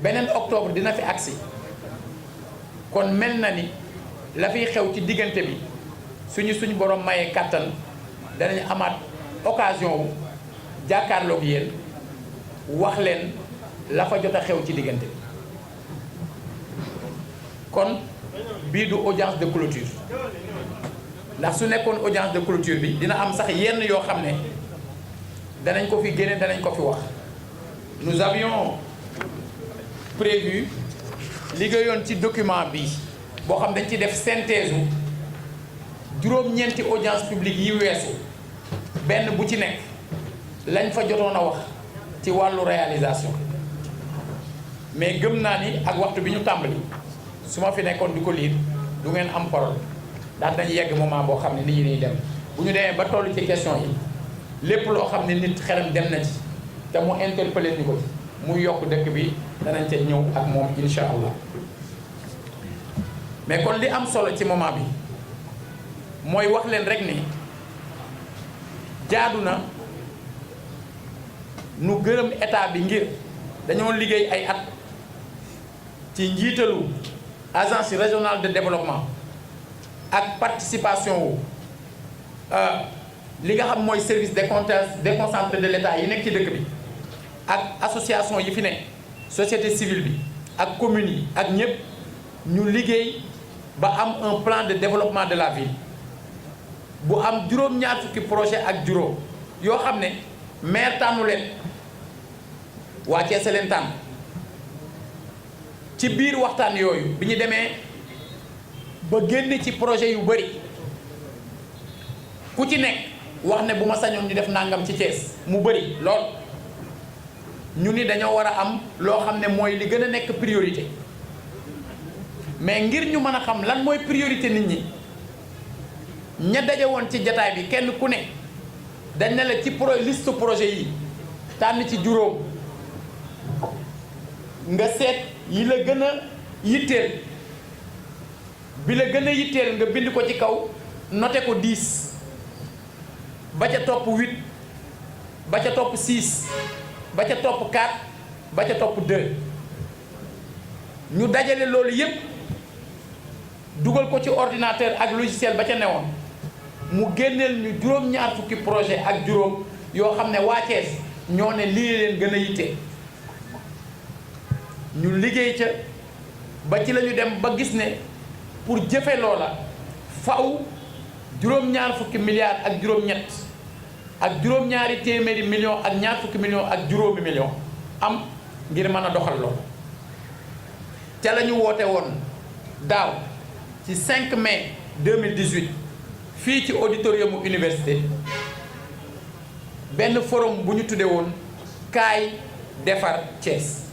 beneen octobre dina fi agsi kon mel na ni la fiy xew ci diggante bi suñu borom mayee kàttan danañ amaat occasion wu jàkkaarloog yéen wax leen la fa jot a xew ci diggante bi kon bii du audience de clôture ndax su nekkoon audience de clôture bi dina am sax yenn yoo xam ne danañ ko fi génne danañ ko fi wax. Nous avions prévu liggéeyoon ci document bi boo xam dañ ci def synthèse u juróom-ñeenti audience publique yi weesu benn bu ci nekk lañ fa jotoon a wax ci wàllu réalisation mais gëm naa ni ak waxtu bi ñu tàmbali su ma fi nekkoon di ko liir du ngeen am parole ndax dañu yegg moment boo xam ne nit ñi dañuy dem bu ñu demee ba toll ci question yi lépp loo xam ne nit xelam dem na ci te mu interpellé ñu ko ci muy yokk dëkk bi danañ ca ñëw ak moom insha allah mais kon li am solo ci moment bi mooy wax leen rek ni jaadu na nu gërëm état bi ngir dañoo liggéey ay at ci njiitalu agence régionale de développement ak participation wu li nga xam mooy service déconcentré de l'État yi nekk ci dëkk bi ak association yi fi ne société civile bi ak communes yi ak ñëpp ñu liggéey ba am un plan de développement de la ville bu am juróom-ñaar fukki projet ak juróom yoo xam ne maire tànnu leen waa Thiès leen tànn ci biir waxtaan yooyu bi ñu demee ba génn ci projet yu bari ku ci nekk wax ne bu ma sañoon ñu def nangam ci Thiès mu bari lool ñu ni dañoo war a am loo xam ne mooy li gën a nekk priorité mais ngir ñu mën a xam lan mooy priorité nit ñi ña daje woon ci jataay bi kenn ku ne dañ ne la ci liste projet yi tànn ci juróom nga seet yi la gën a yitteel bi la gën a yitteel nga bind ko ci kaw noté ko 10 ba ca topp 8 ba ca topp 6 ba ca topp 4 ba ca topp 2 ñu dajale loolu yépp dugal ko ci ordinateur ak logiciel ba ca newoon mu génneel ñu juróom-ñaar fukki projet ak juróom yoo xam ne waa Thiès ñoo ne lii leen gën a yitte ñu liggéey ca ba ci la ñu dem ba gis ne pour jëfe loola faw juróom-ñaar fukki milliards ak juróom-ñett ak juróom-ñaari téeméeri millions ak ñaar fukki millions ak juróomi millions am ngir mën a doxal loolu ca la ñu woote woon daaw ci 5 mai 2018 fii ci auditorium université benn forum bu ñu tuddee woon kaay defar Thiès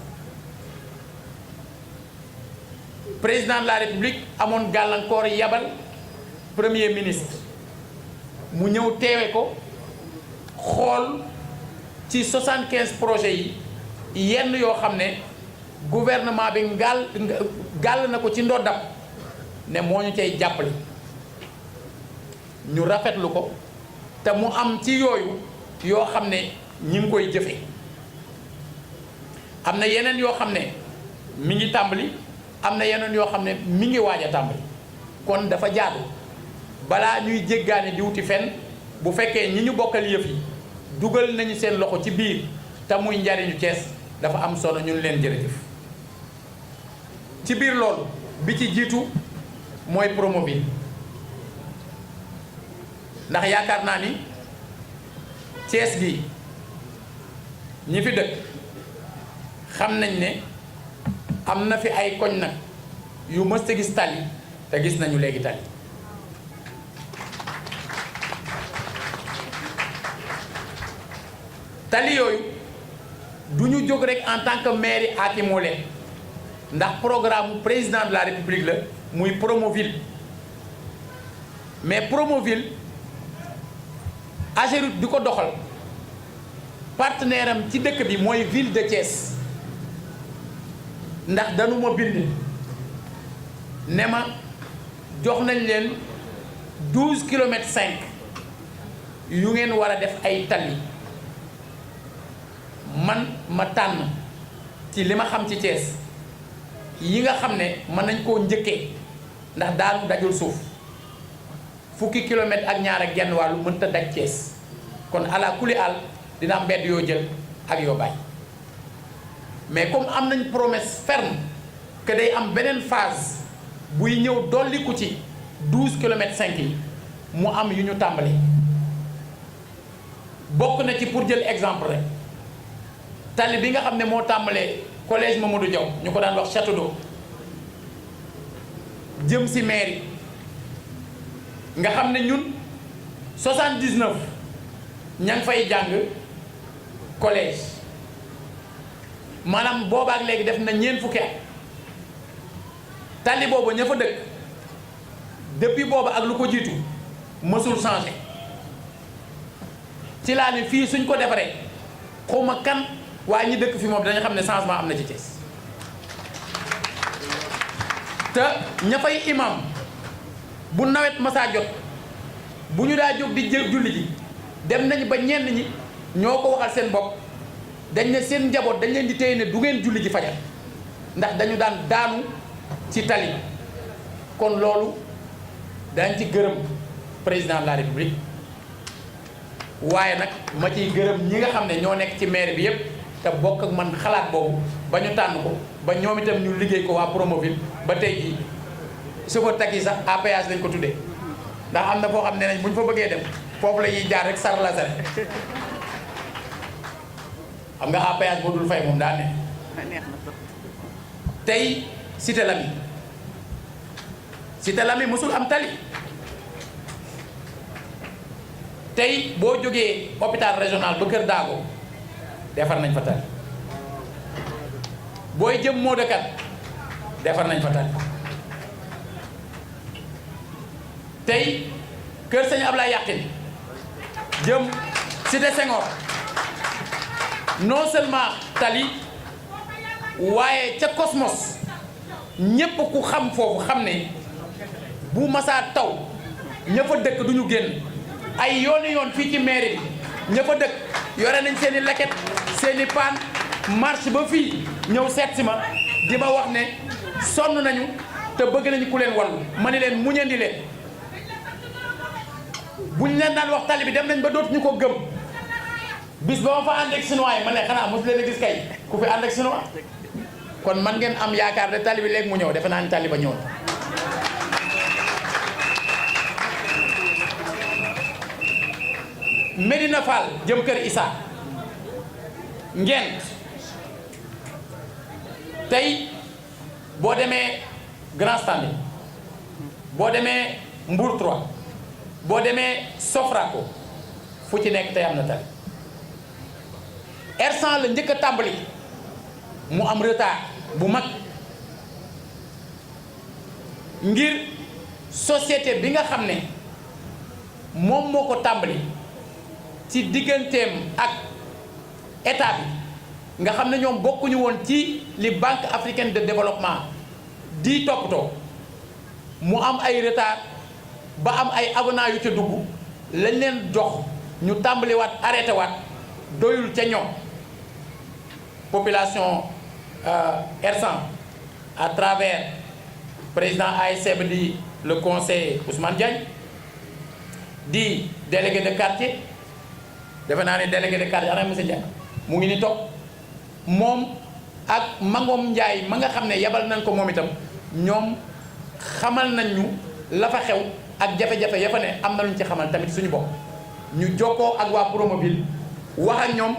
président de la république amoon gàllankoor yabal premier ministre mu ñëw teewe ko xool ci 75 projets yi yenn yoo xam ne gouvernement bi gàll na ko ci ndoddam ne moo ñu cay jàppale ñu rafetlu ko te mu am ci yooyu yoo xam ne ñi ngi koy jëfe am na yeneen yoo xam ne mi ngi tàmbali am na yeneen yoo xam ne mi ngi waaj a tàmbali kon dafa jaadu balaa ñuy jéggaane di wuti fenn bu fekkee ñi ñu bokkal yëf yi dugal nañu seen loxo ci biir te muy njariñu Thiès dafa am solo ñun leen jërëjëf ci biir loolu bi ci jiitu mooy Promoville ndax yaakaar naa ni Thiès gi ñi fi dëkk xam nañ ne am na fi ay koñ nag yu mës a gis tali te gis nañu léegi tali tali yooyu du ñu jóg rek en tant que mairie aakimoo leen ndax programme président de la république la muy Promoville mais Promoville Ageroute di ko doxal partenaire am ci dëkk bi mooy ville de Thiès ndax dañu ma bind ne ma jox nañ leen 12 kilomètres 5 yu ngeen war a def ay tali man ma tànn ci li ma xam ci Thiès yi nga xam ne mën nañ koo njëkkee ndax daanu dajul suuf fukki kilomètre ak ñaar ak genn wàllu mënta daj Thiès kon ala kuli àll dina am mbedd yoo jël ak yoo bàyyi mais comme am nañ promesse ferme que day am beneen phase buy ñëw dolliku ci 12 kilomètres 5 yi mu am yu ñu tàmbali bokk na ci pour jël exemple rek tali bi nga xam ne moo tàmbalee collège Mamadou Diaw ñu ko daan wax Château d'eau jëm si mairie nga xam ne ñun 79 ña ngi fay jàng collège maanaam boobaak léegi def na ñeent fukki at tali boobu ña fa dëkk depuis boobu ak lu ko jiitu mësul changé ci laa ne fii suñ ko defaree xawma kan waaye ñi dëkk fi moom dañu xam ne changement am na ci Thiès te ña fay imam bu nawet masaa jot bu ñu daa jóg di julli ji dem nañ ba ñenn ñi ñoo ko waxal seen bopp dañ ne seen njaboot dañ leen di téye ne du ngeen julli ji fajar ndax dañu daan daanu ci tali kon loolu dañ ci gërëm président de la république waaye nag ma ciy gërëm ñi nga xam ne ñoo nekk ci maire bi yépp te bokk ak man xalaat boobu ba ñu tànn ko ba ñoom itam ñu liggéey ko waa Promoville ba tey jii chauffeur taxi sax APS lañ ko tuddee ndax am na foo xam ne nañ bu ñu fa bëggee dem foofu la ñuy jaar rek sar la sare xam nga APS boo dul fay moom daa ne tey Cité Lamy mësul am tali tey boo jógee hôpital régional ba Kër Daago defar nañ fa tali booy jëm Modou-Kane defar nañ fa tali tey Kër Sëñ Ablaye Yaqin jëm Cité Senghor non seulement tali waaye ca Cosmos ñépp ku xam foofu xam ne bu masaa taw ña fa dëkk du ñu génn ay yoon fii ci mairie bi ña fa dëkk yore nañ seen i leket seen i paan marche ba fii ñëw seet si ma di ma wax ne sonn nañu te bëgg nañu ku leen wallu ma ni leen muñandi leen buñ leen daan wax tali bi dem nañ ba dootuñu ko gëm bis ba ma fa ànd ak chinois yi ma ne xanaa mosu leen a gis kay ku fi ànd ak chinois kon man ngeen am yaakaar de tali bi léegi mu ñëw defe naa ni tali ba ñëw Medina Fall jëm Kër Issa Ngent tey boo demee Grand Standing boo demee Mbour 3 boo demee Sofraco fu ci nekk tey am na tali R100 la njëkk a tàmbali mu am retard bu mag ngir société bi nga xam ne moom moo ko tàmbali ci digganteem ak état bi nga xam ne ñoom bokkuñu woon ci li Banque africaine de développement di toppatoo mu am ay retard ba am ay avenant yu ca dugg lañ leen jox ñu tàmbaliwaat arrêté waat doyul ca ñoom population R100 à travers président ASC bi di le conseiller Ousmane Diagne di délégué de quartier defe naa ne délégué de quartier ana monsieur Diagne mu ngi ni toog moom ak Mangom Ndiaye ma nga xam ne yebal nañ ko moom itam ñoom xamal nañ ñu la fa xew ak jafe-jafe ya fa ne am na luñ ci xamal tamit suñu bopp ñu jokkoo ak waa Promoville wax ak ñoom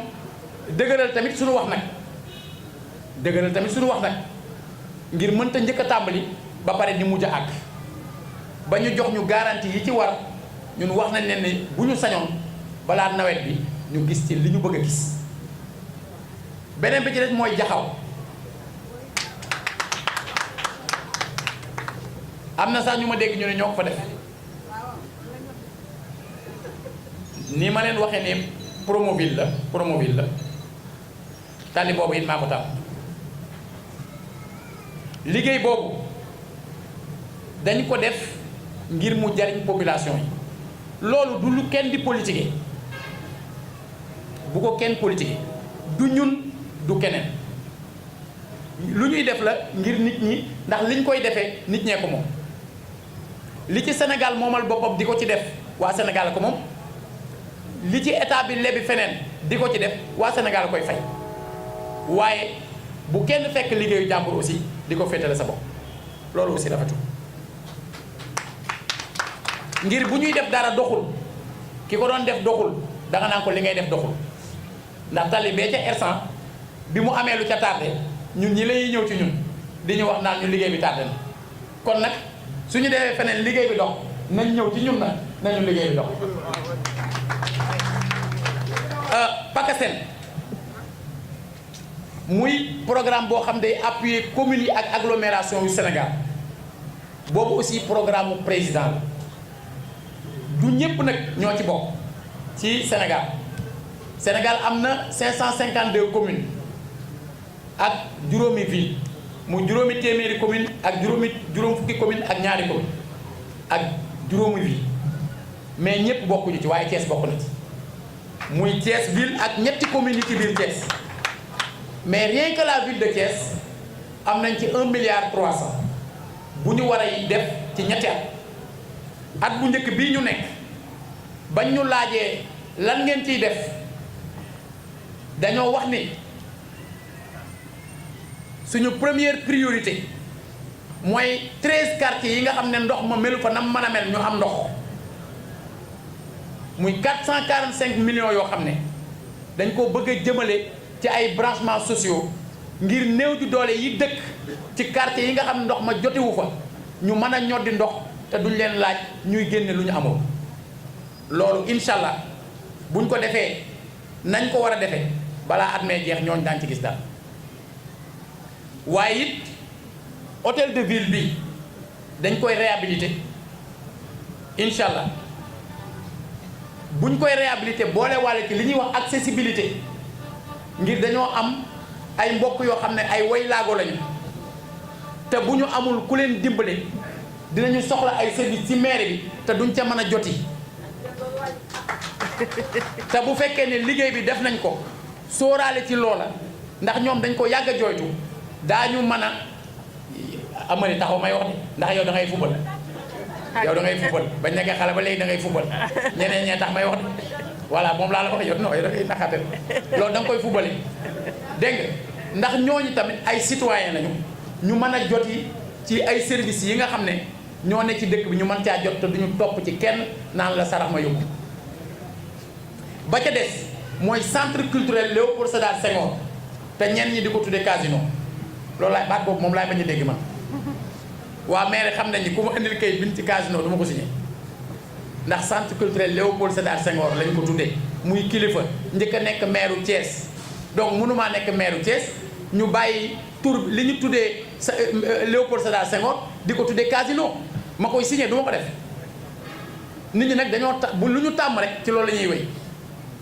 dëgëral tamit suñu wax nag ngir mënta njëkk a tàmbali ba pare di mujj a àgg ba ñu jox ñu garantie yi ci war ñun wax nañ leen ne bu ñu sañoon balaa nawet bi ñu gis ci li ñu bëgg a gis beneen bi ci des mooy jaxaw am na sax ñu ma dégg ñu ne ñoo ko fa def ni ma leen waxee ne Promoville la tali boobu it maa ko tam liggéey boobu dañ ko def ngir mu jariñ population yi loolu du lu kenn di politiquer bu ko kenn politiquer du ñun du keneen lu ñuy def la ngir nit ñi ndax liñ koy defee nit ñee ko moom li ci Sénégal moomal boppam di ko ci def waa Sénégal ko moom li ci état bi lebi feneen di ko ci def waa Sénégal koy fay waaye bu kenn fekk liggéeyu jàmbur aussi di ko féetale sa bopp loolu aussi rafetul ngir bu ñuy def dara doxul ki ko doon def doxul danga naan ko li ngay def doxul ndax tali bee ca R100 bi mu amee lu ca tardé ñun ñi lay ñëw ci ñun di ñu wax naan ñu liggéey bi tardé na kon nag suñu defee feneen liggéey bi dox nañ ñëw ci ñun nag nañu liggéey bi dox PACASEN muy programme boo xam day appuyer communes yi ak agglomération yu Sénégal boobu aussi programme mu président la du ñëpp nag ñoo ci bokk ci Sénégal am na 552 communes ak juróomi ville mu juróomi téeméeri commune ak juróom fukki commune ak ñaari commune ak juróomi ville mais ñëpp bokkuñu ci waaye Thiès bokk na ci muy Thiès ville ak ñetti communes yi ci biir Thiès mais rien que la ville de Thiès am nañ ci 1,3 milliard bu ñu war a def ci ñetti at bu njëkk bii ñu nekk bañ ñu laajee lan ngeen ciy def dañoo wax ni suñu première priorité mooy 13 quartiers yi nga xam ne ndox ma melu fa nam mën a mel ñu am ndox muy 445 millions yoo xam ne dañ ko bëgg a jëmale ci ay branchements sociaux ngir néew ju doole yi dëkk ci quartier yi nga xam ne ndox ma jotewu fa ñu mën a ñoddi ndox te duñ leen laaj ñuy génne lu ñu amoon loolu incha allah buñ ko defee nañ ko war a defee balaa at mee jeex ñooñ daan ci gis daal waaye it hôtel de ville bi dañ koy réhabiliter incha allah buñ koy réhabiliter boole wàlle ci li ñuy wax accessibilité ngir dañoo am ay mbokk yoo xam ne ay way laago lañu te bu ñu amul ku leen dimbale dinañu soxla ay service ci mairie bi te duñ ca mën a joti te bu fekkee ne liggéey bi def nañ ko sóoraale ci loola ndax ñoom dañ ko yàgg a jooytu daañu mën a amari taxaw may wax ni ndax yow da ngay fubal yow da ngay fubal bañ nekkee xale ba léegi da ngay fubal ñeneen ñee tax may wax ni voilà moom laa la wax yow non yow da ngay naxaate loolu da nga koy fubale dégg nga ndax ñooñu tamit ay citoyen lañu ñu mën a joti ci ay services yi nga xam ne ñoo ne ci dëkk bi ñu mën caa jot te duñu topp ci kenn naan la sarax ma yóbbu ba ca des mooy centre culturel Léopold Sédar Senghor te ñenn ñi di ko tuddee casino loolu laay baat boobu moom laay bañ a dégg man waa maire xam nañ ni ku ma indil kayit bind ci casino du ma ko signé ndax centre culturel Léopold Sédar Senghor lañ ko tuddee muy kilifa njëkk a nekk maire Thiès donc mënumaa nekk maire Thiès ñu bàyyi tur li ñu tuddee Léopold Sédar Senghor di ko tuddee casino ma koy signé du ma ko def nit ñi nag dañoo tax bu lu ñu tàmm rek ci loolu la ñuy wéy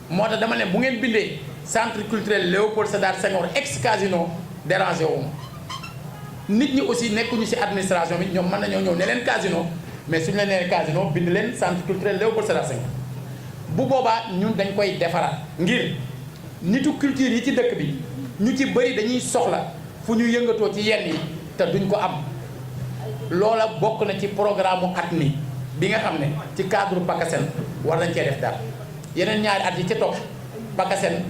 moo tax dama ne bu ngeen bindee centre culturel Léopold Sédar Senghor ex casino dérangé wu ma nit ñi aussi nekkuñu ci administration bi ñoom mën nañoo ñëw ne leen casino mais suñu leen nee casino bind leen centre culturel Léopold Sédar Senghor bu boobaa ñun dañ koy defaraat ngir nitu culture yi ci dëkk bi ñu ci bëri dañuy soxla fu ñu yëngatoo ci yenn yi te duñ ko am loola bokk na ci programme mu at mi bi nga xam ne ci cadre PACASEN war nañ cee def dara yeneen ñaari at yi ca topp PACASEN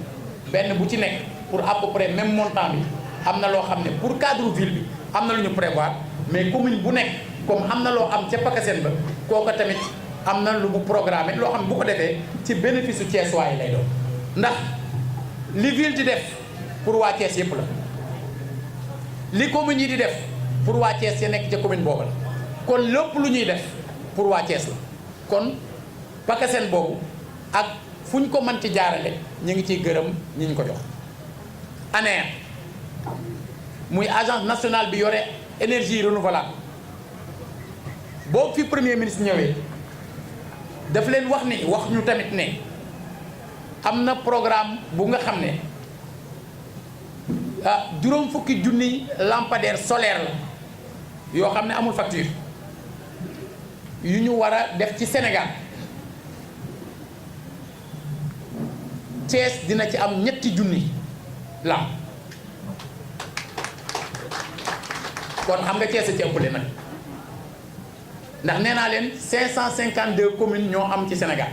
benn bu ci nekk pour à peu près même montant bi am na loo xam ne pour cadre ville bi am na lu ñu prévoir mais commune bu nekk comme am na loo am ca PACASEN ba kooka tamit am na lu mu programmé loo xam ne bu ko defee ci bénéfice su Thiès waaye lay doon ndax li ville di def pour waa Thiès yëpp la li commune yi di def pour waa Thiès ya nekk ca commune boobu la kon lépp lu ñuy def pour waa Thiès la kon PACASEN boobu ak fu ñu ko mën ci jaarale ñu ngi ciy gërëm ñi ñu ko jox ANER muy agence nationale bi yore énergie renouvelable boobu fi premier ministre ñëwee daf leen wax ni wax ñu tamit ne am na programme bu nga xam ne juróom fukki junni lampadaire solaire la yoo xam ne amul facture yu ñu war a def ci Sénégal Thiès dina ci am ñetti junni lamp kon xam nga Thiès a ci ëppale nag ndax nee naa leen 552 communes ñoo am ci Sénégal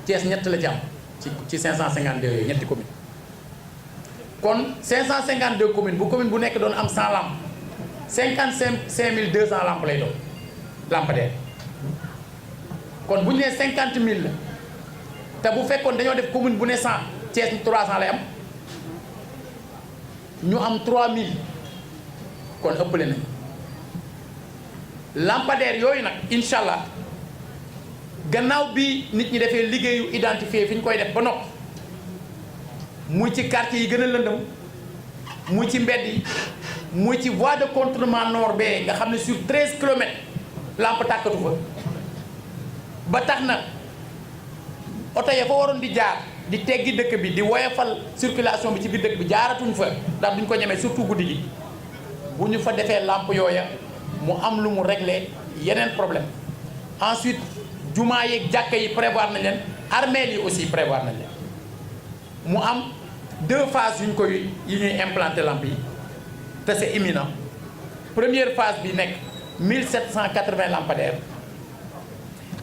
Thiès ñett la ci am ci 552 yooyu ñetti communes kon 552 communes bu commune bu nekk doon am 100 lampes 55 200 lampes lay doon lampadaire kon bu ñu nee 50 000 la te bu fekkoon dañoo def commune bu ne 100 Thiès 300 lay am ñu am 3000 kon ëppale nañ lampadaire yooyu nag incha allah gannaaw bi nit ñi defee liggéeyu identifier fi ñu koy def ba noppi muy ci quartier yi gën a lëndëm muy ci mbedd yi muy ci voie de contournement nord bee nga xam ne sur 13 kilomètres lampe tàkkatu fa ba tax na oto ya fa waroon di jaar di teggi dëkk bi di woyofal circulation bi ci biir dëkk bi jaaratuñ fa ndax duñ ko ñemee surtout guddi gi bu ñu fa defee lampe yooya mu am lu mu régler yeneen problème ensuite jumaa yeeg jàkka yi prévoir nañ leen armeel yi aussi prévoir nañ leen mu am 2 phases yu ñuy implanter lampe yi te c'est imminent première phase bi nekk 1780 lampadaires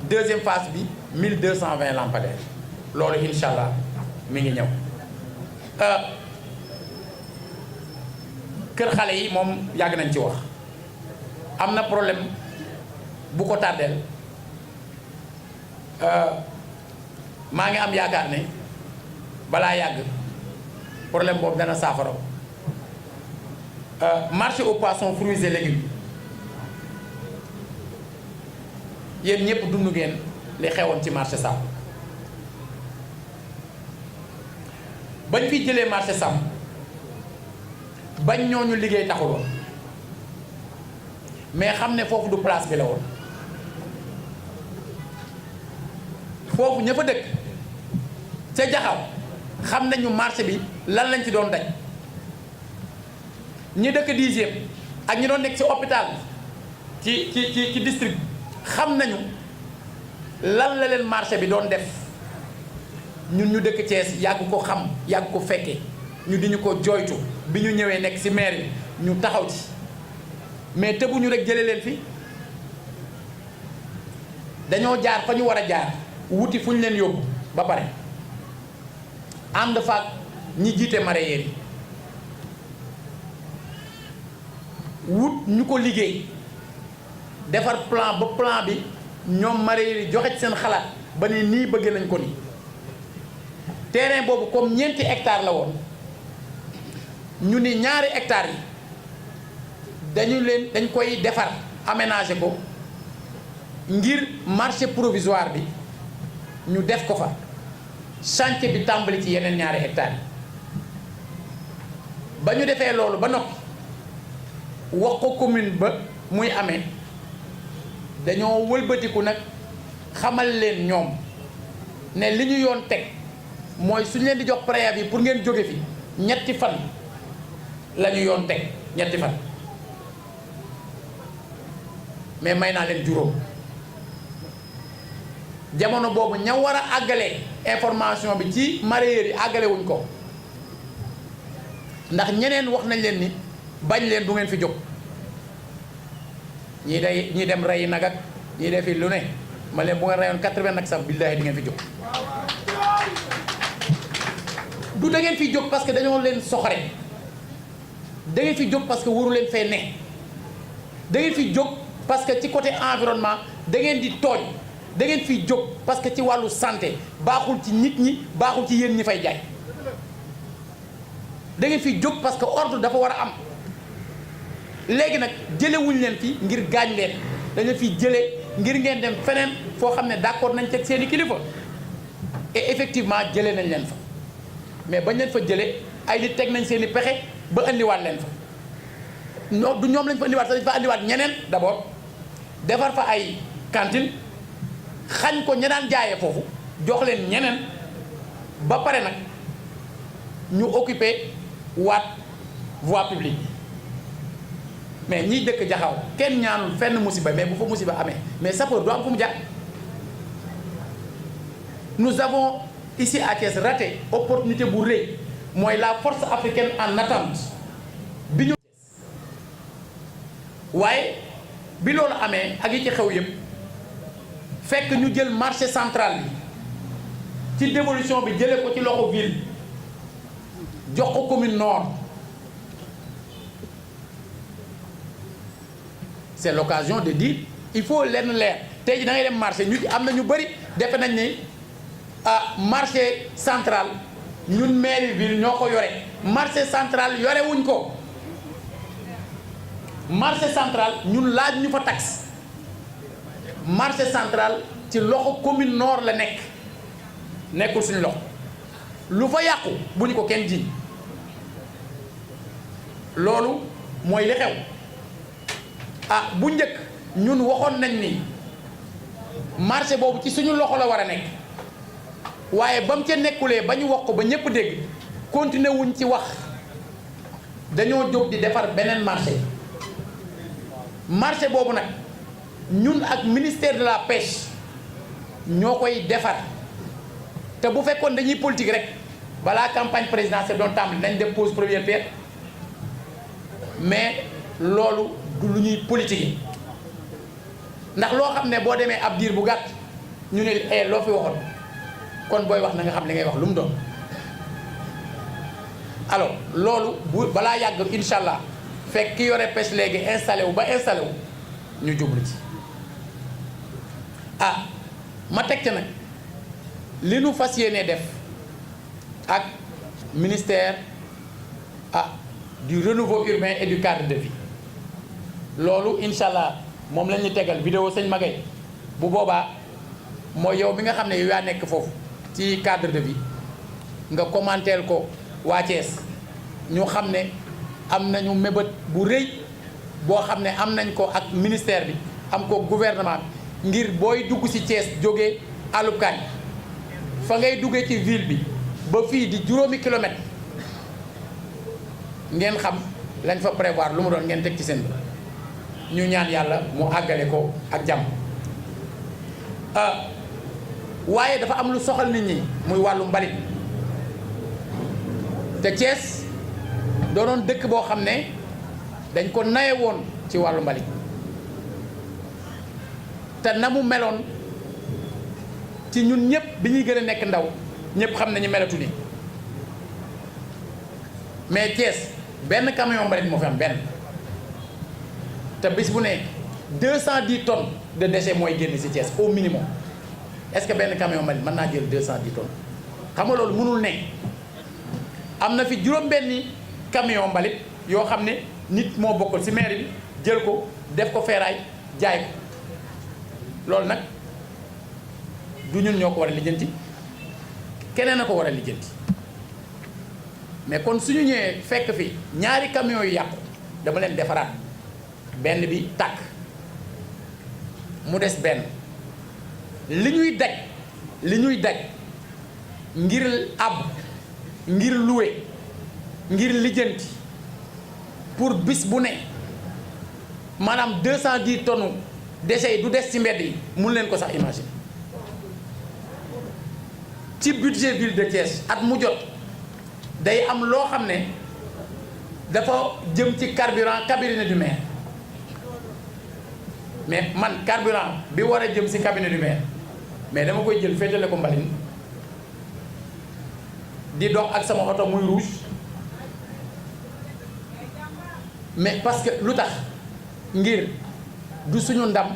deuxième phase bi 1220 lampadaires loolu incha allah mi ngi ñëw kër xale yi moom yàgg nañ ci wax am na problème bu ko tardeel maa ngi am yaakaar ne balaa yàgg problème boobu dana saafara marché aux poissons fruits et légumes yéen ñëpp dund ngeen li xewoon ci marché Sam bañ fi jëlee marché Sam bañ ñooñu liggéey taxul woon mais xam ne foofu du place bi la woon foofu ña fa dëkk ca Jaxaw xam nañu marché bi lan lañ ci doon daj ñi dëkk 10e ak ñi doon nekk ci hôpital ci district xam nañu lan la leen marché bi doon def ñun ñu dëkk Thiès yàgg ko xam yàgg ko fekke ñu di ñu ko jooytu bi ñu ñëwee nekk ci maire yi ñu taxaw ci mais tëbuñu rek jëlee leen fi dañoo jaar fa ñu war a jaar wuti fu ñu leen yóbbu ba pare ànd faak ñi jiite mareyeur yi wut ñu ko liggéey defar plan ba plan bi ñoom mareyeur yi joxe ci seen xalaat ba ne nii bëgg nañ ko ni terrain boobu comme ñeenti hectares la woon ñu ni ñaari hectares yi dañ koy defar aménager ko ngir marché provisoire bi ñu def ko fa chantier bi tàmbali ci yeneen ñaari hectares yi ba ñu defee loolu ba noppi wax ko commune ba muy amee dañoo wëlbatiku nag xamal leen ñoom ne li ñu yoon teg mooy suñu leen di jox préavis pour ngeen jóge fi ñetti fan la ñu yoon teg ñetti fan mais may naa leen juróom jamono boobu ña war a àggale information bi ci mareyeurs yi àggale wuñ ko ndax ñeneen wax nañ leen ni bañ leen du ngeen fi jóg ñii dem rey nag ak ñii defi lu ne ma leen bu ngeen reyoon 80 nag sax billaahi di ngeen fi jóg du da ngeen fi jóg parce que dañoo leen soxore da ngeen fi jóg parce que waru leen fee ne da ngeen fi jóg parce que ci côté environnement da ngeen di tooñ da ngeen fi jóg parce que ci wàllu santé baaxul ci nit ñi baaxul ci yéen ñi fay jaay da ngeen fi jóg parce que ordre dafa war a am léegi nag jëlewuñ leen fi ngir gaañ leen dañu fi jëlee ngir ngeen dem feneen foo xam ne d'accord nañ teg seeni kilifa et effectivement jëlee nañ leen fa mais bañ leen fa jëlee ay li teg nañ seeni pexe ba indiwaat leen fa non du ñoom lañ fa indiwaat sax dañ fa indiwaat ñeneen d'abord defar fa ay cantine xañ ko ña daan jaayee foofu jox leen ñeneen ba pare nag ñu occuper waat voie publique mais ñiy dëkk Jaxaw kenn ñaanul fenn musiba mais bu fa musiba amee mais sapeur du am fu mu jaar nous avons ici à Thiès raté opportunité bu rëy mooy la force africaine en attente bi ñu waaye bi loolu amee ak yi ci xew yëpp fekk ñu jël marché central bi ci dévolution bi jëlee ko ci loxo ville jox ko commune nord. C'est l'occasion de dire il faut lenn leer tey ji da ngay dem marché ñu am na ñu bëri defe nañ ni marché central ñun mairie ville ñoo ko yore marché central yore wuñ ko. Marché central ñun laaj ñu fa taxe marché central ci loxo commune nord la nekk nekkul suñu loxo lu fa yàqu bu ñu ko kenn jiñ loolu mooy li xew. Bu njëkk ñun waxoon nañ ni marché boobu ci suñu loxo la war a nekk waaye ba mu ca nekkulee ba ñu wax ko ba ñëpp dégg continuer wuñ ci wax dañoo jóg di defar beneen marché boobu nag ñun ak ministère de la pêche ñoo koy defar te bu fekkoon dañuy politique rek balaa campagne présidentielle doon tàmbali nañ def pose première pierre mais loolu du lu ñuy politique ndax loo xam ne boo demee ab diir bu gàtt ñu ne loo fi waxoon kon booy wax na nga xam li ngay wax lu mu doon. alors loolu bu balaa yàgg incha allah fekk ki yore pêche léegi installé wu ñu jublu ci ma teg ca nag li nu fas yéenee def ak ministère du renouveau urbain et du cadre de vie. loolu incha allah moom la ñu tegal vidéo sëñ Magay bu boobaa mooy yow mi nga xam ne yow yaa nekk foofu ci cadre de vie nga commenter ko waa Thiès ñu xam ne am nañu mébét bu rëy boo xam ne am nañ ko ak ministère bi am ko gouvernement bi ngir booy dugg ci Thiès jógee àllub Kaañ fa ngay duggee ci ville bi ba fii di juróomi kilomètre ngeen xam lañ fa prévoir lu mu doon ngeen teg ci seen ñu ñaan yàlla mu àggale ko ak jàmm. waaye dafa am lu soxal nit ñi muy wàllu mbalit te Thiès doonoon dëkk boo xam ne dañ ko naye woon ci wàllu mbalit te na mu meloon ci ñun ñëpp bi ñuy gën a nekk ndaw ñëpp xam nañu melatu ni mais Thiès benn camion mbalit moo fi am benn. te bis bu ne 210 tonnes de déchets mooy génn ci Thiès au minimum est-ce que benn camion mbalit mën naa jël 210 tonnes xam nga loolu mënul ne am na fi juróom-benni camion mbalit yoo xam ne nit moo bokkal ci mairie bi jël ko def ko feeraay jaay ko loolu nag du ñun ñoo ko war a lijjanti keneen a ko war a lijjanti mais kon suñu ñëwee fekk fi ñaari camion yu yàqu dama leen defaraat. benn bi tàkk mu des benn li ñuy daj ngir àbb ngir louer ngir lijjanti pour bis bu ne maanaam 210 tonnes déchets yi du des ci mbedd yi mun leen ko sax imaginer ci budget ville de Thiès at mu jot day am loo xam ne dafa jëm ci carburant cabinet du maire. mais man carburant bi war a jëm ci cabinet du maire mais dama koy jël féetale ko mbalin di dox ak sama oto muy rouge mais parce que lu tax ngir du suñu ndam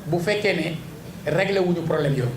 bu fekkee ne réglé wuñu problème yooyu